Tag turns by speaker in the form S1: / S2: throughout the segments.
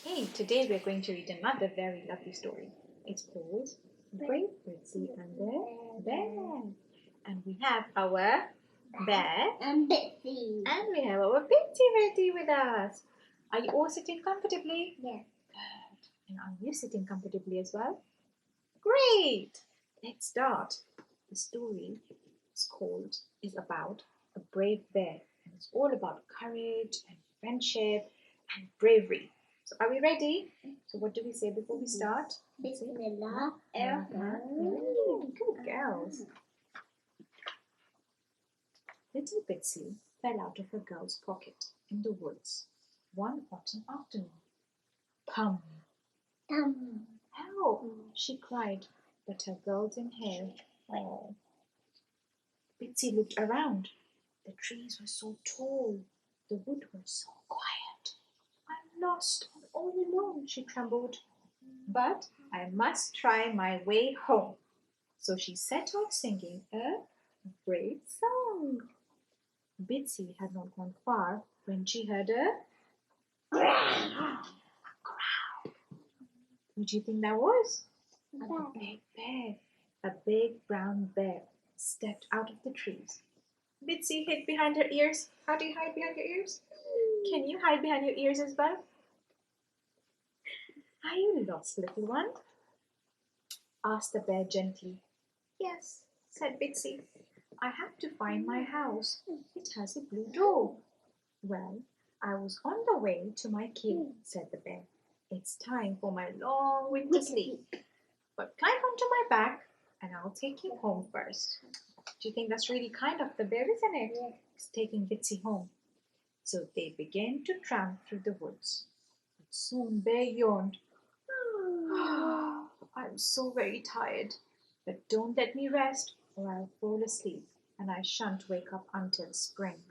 S1: Hey, today we're going to read another very lovely story. It's called Brave Bitsy and the Bear. And we have our bear
S2: and Bitsy.
S1: and we have our Bitsy ready with us. Are you all sitting comfortably?
S2: Yes.
S1: Good. And are you sitting comfortably as well? Great! Let's start. The story is about a brave bear. And it's all about courage and friendship and bravery. So are we ready? So what do we say before we start?
S2: Bismillah.
S1: Good girls. Little Bitsy fell out of her girl's pocket in the woods one autumn afternoon. Pum! Help! She cried, but her girl didn't hear. Oh. Bitsy looked around. The trees were so tall. The wood was so quiet. I'm lost and all alone, she trembled. But I must try my way home. So she set off singing a brave song. Bitsy had not gone far when she heard a growl. Who do you think that was? A big bear. A big brown bear stepped out of the trees. Bitsy hid behind her ears. How do you hide behind your ears? Can you hide behind your ears as well? Are you lost, little one? Asked the bear gently. Yes, said Bitsy. I have to find my house. It has a blue door. Well, I was on the way to my cave, said the bear. It's time for my long winter sleep. But climb onto my back and I'll take you home first. Do you think that's really kind of the bear, isn't it? It's taking Bitsy home. So they began to tramp through the woods. But soon Bear yawned. I'm so very tired. But don't let me rest or I'll fall asleep and I shan't wake up until spring.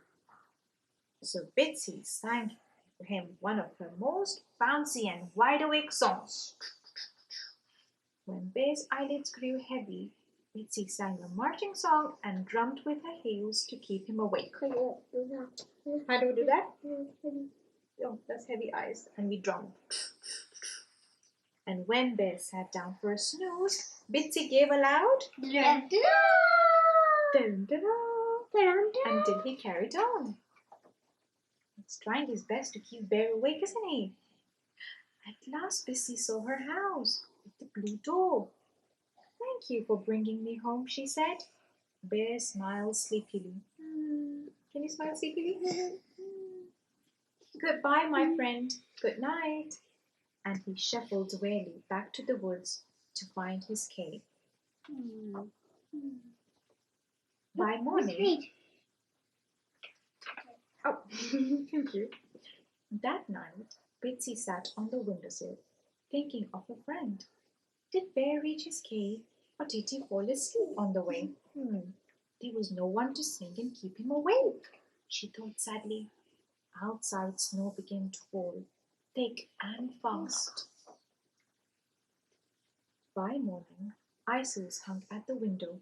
S1: So Bitsy sang for him one of her most bouncy and wide-awake songs. When Bear's eyelids grew heavy, Bitsy sang a marching song and drummed with her heels to keep him awake. How do we do that? Oh, that's heavy eyes. And we drum. And when Bear sat down for a snooze, Bitsy gave a loud dun, dun, dun, until he carried on. He's trying his best to keep Bear awake, isn't he? At last Bitsy saw her house with the blue door. Thank you for bringing me home, she said. Bear smiled sleepily. Can you smile sleepily? Goodbye, my friend. Good night. And he shuffled wearily back to the woods to find his cave. By morning... Oh, thank you. That night, Bitsy sat on the windowsill, thinking of a friend. Did Bear reach his cave, or did he fall asleep on the way? There was no one to sing and keep him awake, she thought sadly. Outside, snow began to fall, thick and fast. By morning, icicles hung at the window.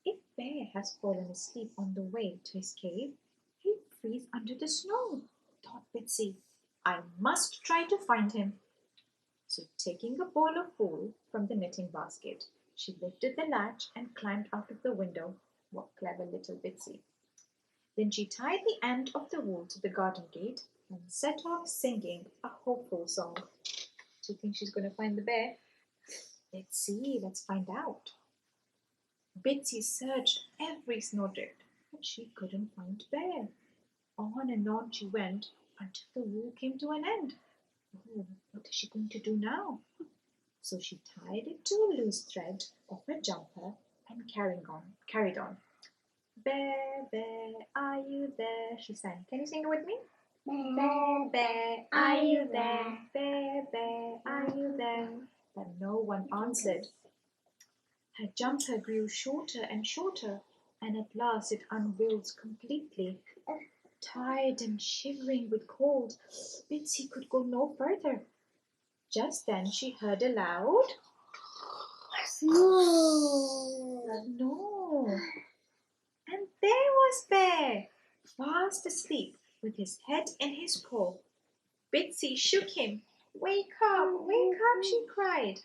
S1: If Bear has fallen asleep on the way to his cave, he'll freeze under the snow, thought Bitsy. I must try to find him. So taking a bowl of wool from the knitting basket, she lifted the latch and climbed out of the window. What clever little Bitsy. Then she tied the end of the wool to the garden gate and set off singing a hopeful song. Do you think she's going to find the bear? Let's see, let's find out. Bitsy searched every snowdrift, but she couldn't find Bear. On and on she went until the wool came to an end. Oh, what is she going to do now? So she tied it to a loose thread of her jumper and carried on. Bear, bear, are you there? She sang. Can you sing it with me? Bear, bear, are you there? Bear, bear, are you there? But no one answered. Her jumper grew shorter and shorter, and at last it unrolled completely. Tired and shivering with cold, Bitsy could go no further. Just then she heard a loud no. And there was Bear, fast asleep, with his head in his paw. Bitsy shook him. wake up, she cried,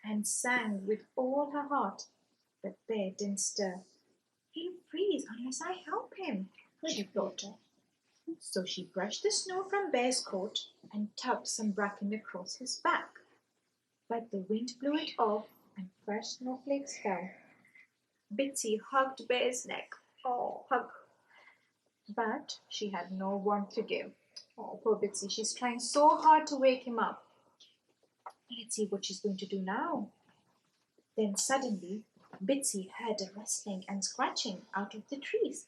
S1: and sang with all her heart. The bear didn't stir. He'll freeze unless I help him, she thought. So she brushed the snow from Bear's coat and tugged some bracken across his back. But the wind blew it off and fresh snowflakes fell. Bitsy hugged Bear's neck. Oh, hug. But she had no warmth to give. Oh, poor Bitsy. She's trying so hard to wake him up. Let's see what she's going to do now. Then suddenly, Bitsy heard a rustling and scratching out of the trees.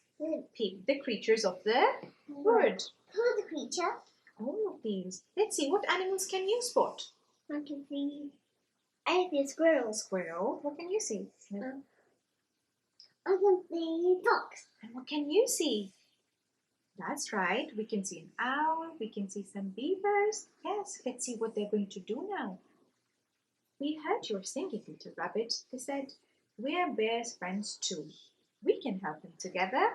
S1: Peeped the creatures of the wood.
S2: Who's the creature?
S1: All of these. Let's see, what animals can you spot?
S2: I can see. I see a squirrel.
S1: Squirrel. What can you see?
S2: I can see fox.
S1: And what can you see? That's right. We can see an owl. We can see some beavers. Yes, let's see what they're going to do now. We heard your singing, little rabbit, they said. We're Bear's friends too. We can help him together.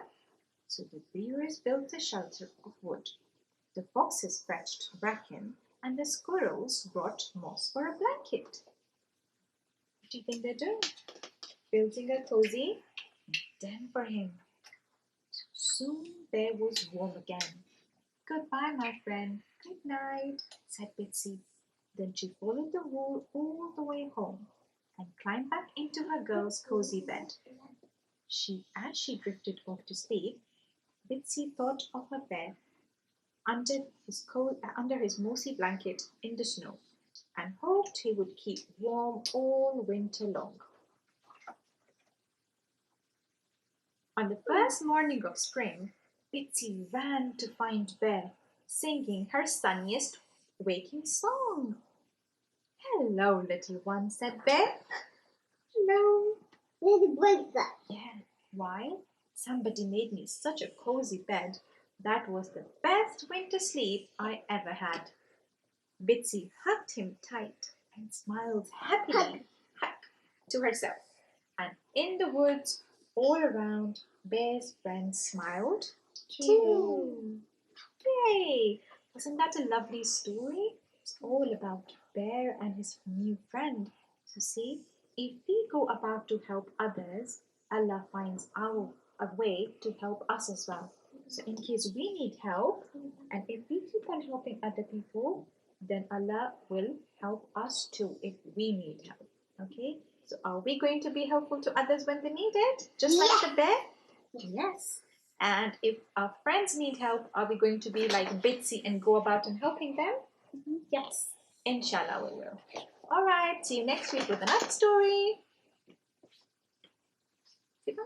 S1: So the beavers built a shelter of wood. The foxes fetched bracken, and the squirrels brought moss for a blanket. What do you think they're doing? Building a cozy den for him. Soon Bear was warm again. Goodbye, my friend. Good night, said Bitsy. Then she followed the wool all the way home and climbed back into her girl's cozy bed. As she drifted off to sleep, Bitsy thought of her bear under his mossy blanket in the snow and hoped he would keep warm all winter long. On the first morning of spring, Bitsy ran to find Bear, singing her sunniest waking song. Hello, little one, said Bear.
S2: Hello. Let's break that.
S1: Yeah, why? Somebody made me such a cozy bed. That was the best winter sleep I ever had. Bitsy hugged him tight and smiled happily to herself. And in the woods all around, Bear's friends smiled too. Yay! Wasn't that a lovely story? It's all about Bear and his new friend. So see, if we go about to help others, Allah finds a way to help us as well. So in case we need help, and if we keep on helping other people, then Allah will help us too if we need help. Okay? So are we going to be helpful to others when they need it? Just like the bear? Yes. And if our friends need help, are we going to be like Bitsy and go about and helping them? Yes. Inshallah we will. All right. See you next week with another story. Goodbye.